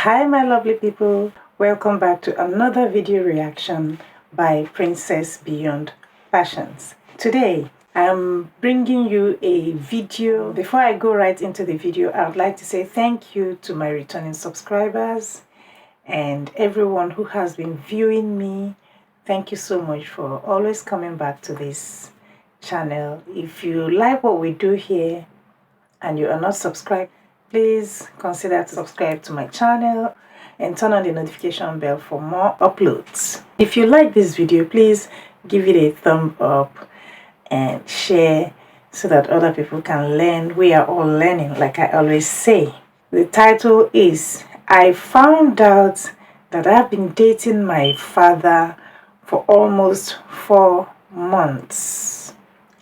Hi my lovely people, welcome back to another video reaction by Princess Beyond Fashions. Today I'm bringing you a video. Before I go right into the video, I would like to say thank you to my returning subscribers and everyone who has been viewing me. Thank you so much for always coming back to this channel. If you like what we do here and you are not subscribed, please consider to subscribe to my channel and turn on the notification bell for more uploads. If you like this video, please give it a thumb up and share so that other people can learn. We are all learning, like I always say. The title is I Found Out That I've Been Dating My Father for Almost 4 months.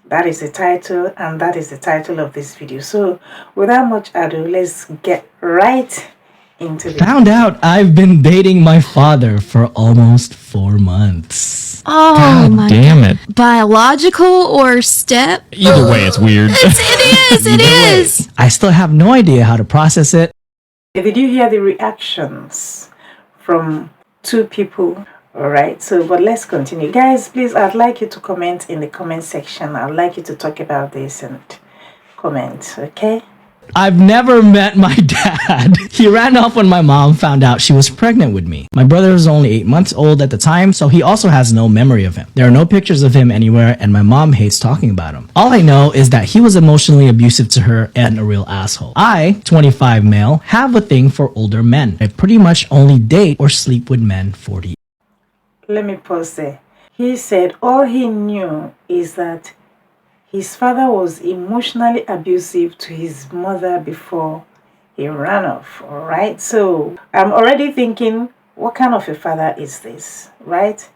That is the title, and that is the title of this video. So without much ado, let's get right into it. Found out I've been dating my father for almost 4 months. Oh God my damn God. it. Biological or step? Either way, it's weird. It is. I still have no idea how to process it. Did you hear the reactions from 2 people? Alright, so but let's continue. Guys, please, I'd like you to comment in the comment section. I'd like you to talk about this and comment, okay? I've never met my dad. He ran off when my mom found out she was pregnant with me. My brother was only 8 months old at the time, so he also has no memory of him. There are no pictures of him anywhere, and my mom hates talking about him. All I know is that he was emotionally abusive to her and a real asshole. I, 25 male, have a thing for older men. I pretty much only date or sleep with men 40. Let me pause there. He said all he knew is that his father was emotionally abusive to his mother before he ran off. Alright, so I'm already thinking, what kind of a father is this, right?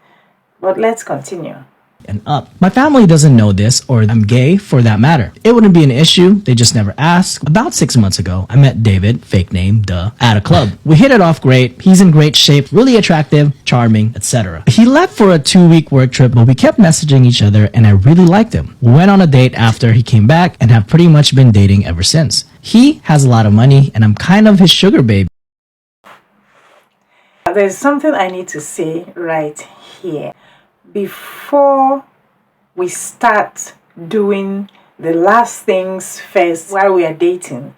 But let's continue. And up. My family doesn't know this, or I'm gay for that matter. It wouldn't be an issue, they just never ask. About 6 months ago, I met David, fake name, duh, at a club. We hit it off great, he's in great shape, really attractive, charming, etc. He left for a 2-week work trip, but we kept messaging each other and I really liked him. We went on a date after he came back and have pretty much been dating ever since. He has a lot of money and I'm kind of his sugar baby. There's something I need to say right here. Before we start doing the last things first while we are dating,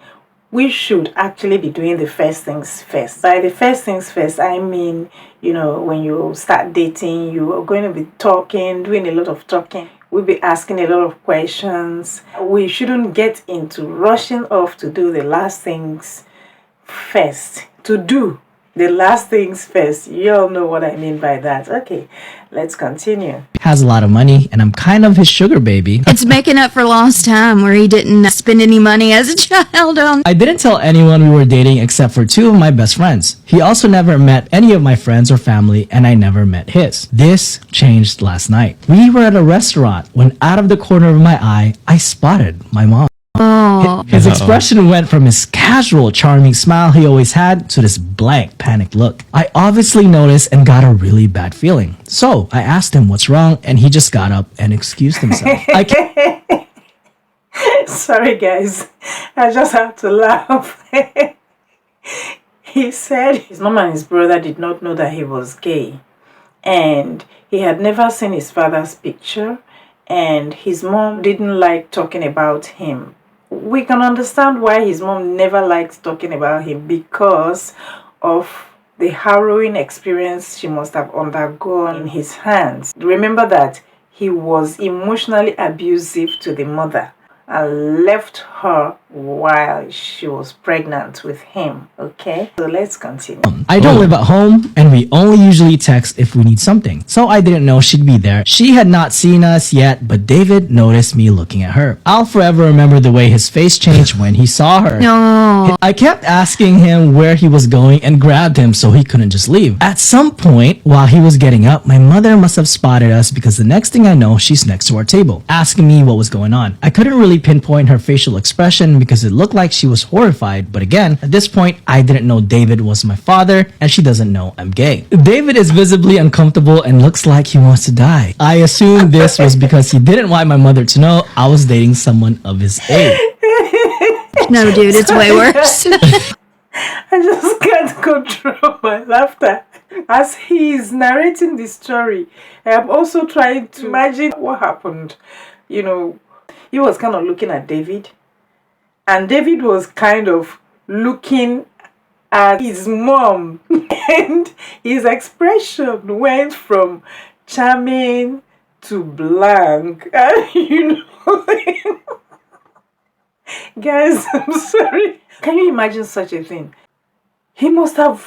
we should actually be doing the first things first. By the first things first, I mean, you know, when you start dating, you are going to be talking, doing a lot of talking. We'll be asking a lot of questions. We shouldn't get into rushing off to do the last things first. To do the last things first. You all know what I mean by that. Okay, let's continue. Has a lot of money and I'm kind of his sugar baby. It's making up for lost time where he didn't spend any money as a child on. I didn't tell anyone we were dating except for 2 of my best friends. He also never met any of my friends or family and I never met his. This changed last night. We were at a restaurant when out of the corner of my eye, I spotted my mom. Oh. His expression went from his casual, charming smile he always had to this blank, panicked look. I obviously noticed and got a really bad feeling. So I asked him what's wrong and he just got up and excused himself. Sorry guys, I just have to laugh. He said his mom and his brother did not know that he was gay and he had never seen his father's picture and his mom didn't like talking about him. We can understand why his mom never liked talking about him because of the harrowing experience she must have undergone in his hands. Remember that he was emotionally abusive to the mother and left her while she was pregnant with him. Okay, so let's continue. I don't live at home and we only usually text if we need something. So I didn't know she'd be there. She had not seen us yet, but David noticed me looking at her. I'll forever remember the way his face changed when he saw her. No. I kept asking him where he was going and grabbed him so he couldn't just leave. At some point, while he was getting up, my mother must have spotted us because the next thing I know, she's next to our table, asking me what was going on. I couldn't really pinpoint her facial expression because it looked like she was horrified, but again, at this point, I didn't know David was my father and she doesn't know I'm gay. David is visibly uncomfortable and looks like he wants to die. I assume this was because he didn't want my mother to know I was dating someone of his age. No, dude, it's way worse. I just can't control my laughter. As he's narrating the story, I am also trying to imagine what happened. You know, he was kind of looking at David, and David was kind of looking at his mom, and his expression went from charming to blank. And guys, I'm sorry. Can you imagine such a thing? He must have,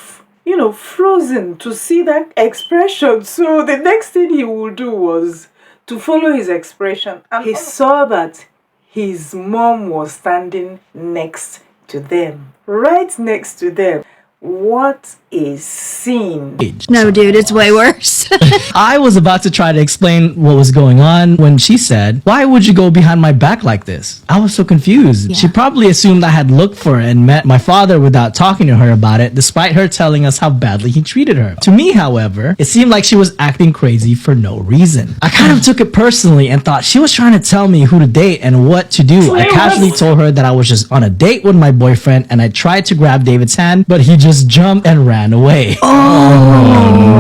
frozen to see that expression. So the next thing he would do was to follow his expression. And he saw that his mom was standing next to them, right next to them. What a scene. No, dude, it's way worse. I was about to try to explain what was going on when she said, "Why would you go behind my back like this?" I was so confused. Yeah. She probably assumed I had looked for and met my father without talking to her about it, despite her telling us how badly he treated her. To me, however, it seemed like she was acting crazy for no reason. I kind of took it personally and thought she was trying to tell me who to date and what to do. I casually told her that I was just on a date with my boyfriend and I tried to grab David's hand, but he just jumped and ran away. Oh.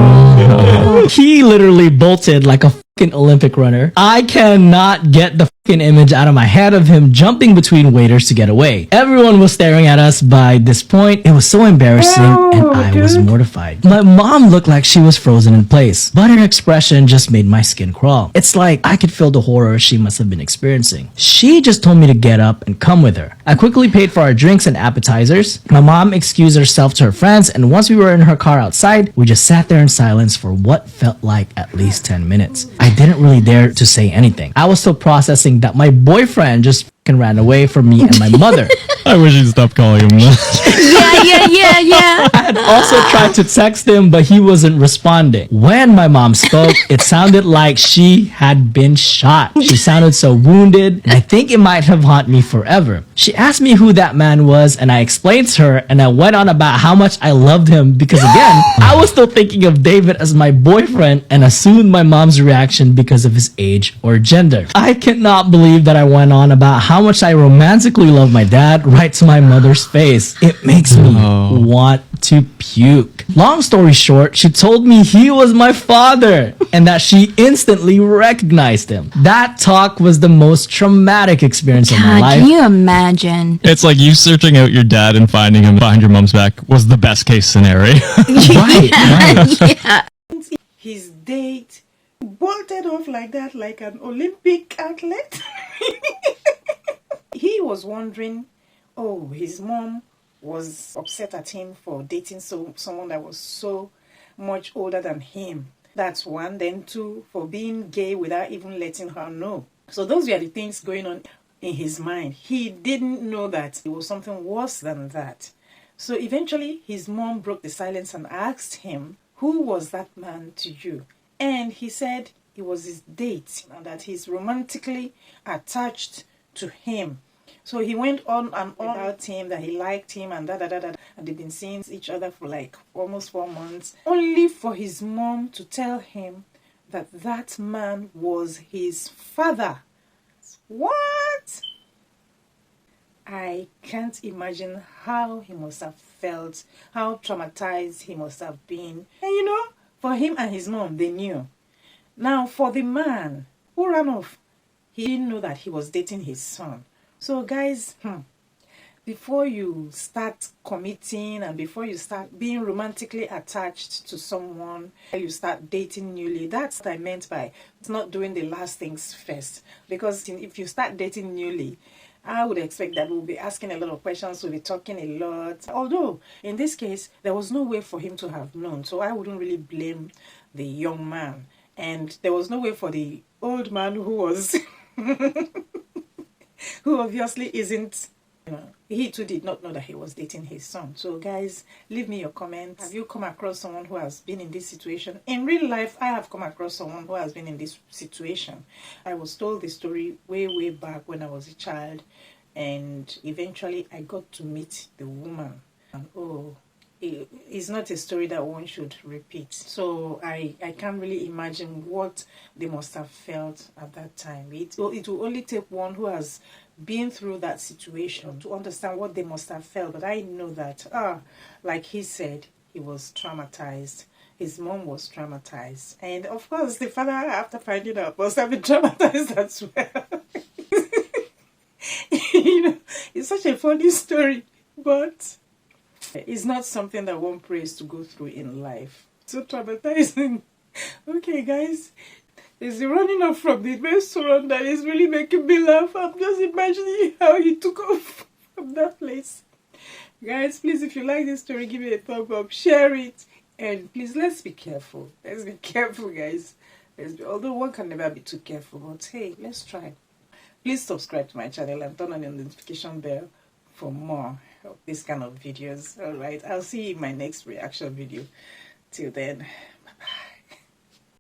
He literally bolted like a fucking Olympic runner. I cannot get the fucking image out of my head of him jumping between waiters to get away. Everyone was staring at us by this point. It was so embarrassing and I was mortified. My mom looked like she was frozen in place, but her expression just made my skin crawl. It's like I could feel the horror she must have been experiencing. She just told me to get up and come with her. I quickly paid for our drinks and appetizers. My mom excused herself to her friends, and once we were in her car outside, we just sat there in silence for what felt like at least 10 minutes. I didn't really dare to say anything. I was still processing that my boyfriend just fucking ran away from me and my mother. I wish you'd stop calling him that. yeah. I had also tried to text him, but he wasn't responding. When my mom spoke, it sounded like she had been shot. She sounded so wounded, and I think it might have haunted me forever. She asked me who that man was, and I explained to her, and I went on about how much I loved him because, again, I was still thinking of David as my boyfriend and assumed my mom's reaction because of his age or gender. I cannot believe that I went on about how much I romantically love my dad right to my mother's face. It makes me want to puke. Long story short, she told me he was my father and that she instantly recognized him. That talk was the most traumatic experience of my God, life. can you imagine? It's like you searching out your dad and finding him behind your mom's back was the best case scenario. Right. Yeah. His date bolted off like that, like an Olympic athlete. He was wondering, his mom was upset at him for dating someone that was so much older than him. That's one. Then two, for being gay without even letting her know. So those were the things going on in his mind. He didn't know that it was something worse than that. So eventually his mom broke the silence and asked him, who was that man to you? And he said it was his date and that he's romantically attached to him. So he went on and on about him, that he liked him and and they've been seeing each other for like almost 4 months, only for his mom to tell him that that man was his father. What? I can't imagine how he must have felt, how traumatized he must have been. And for him and his mom, they knew. Now, for the man who ran off, he didn't know that he was dating his son. So guys, before you start committing and before you start being romantically attached to someone, you start dating newly. That's what I meant by it's not doing the last things first. Because if you start dating newly, I would expect that we'll be asking a lot of questions, we'll be talking a lot. Although, in this case, there was no way for him to have known. So I wouldn't really blame the young man. And there was no way for the old man who was... who obviously isn't, he too did not know that he was dating his son. So guys, leave me your comments. Have you come across someone who has been in this situation? In real life, I have come across someone who has been in this situation. I was told the story way back when I was a child, and eventually I got to meet the woman. And it's not a story that one should repeat. So I can't really imagine what they must have felt at that time. It will only take one who has been through that situation to understand what they must have felt. But I know that, like he said, he was traumatized. His mom was traumatized. And of course, the father, after finding out, must have been traumatized as well. You know, it's such a funny story, but it's not something that one prays to go through in life. So traumatizing. Okay, guys, it's the running off from the restaurant that is really making me laugh. I'm just imagining how he took off from that place. Guys, please, if you like this story, give it a thumb up, share it, and please, let's be careful. Let's be careful, guys. Although one can never be too careful, but hey, let's try. Please subscribe to my channel and turn on the notification bell for more of this kind of videos. Alright, I'll see you in my next reaction video. Till then,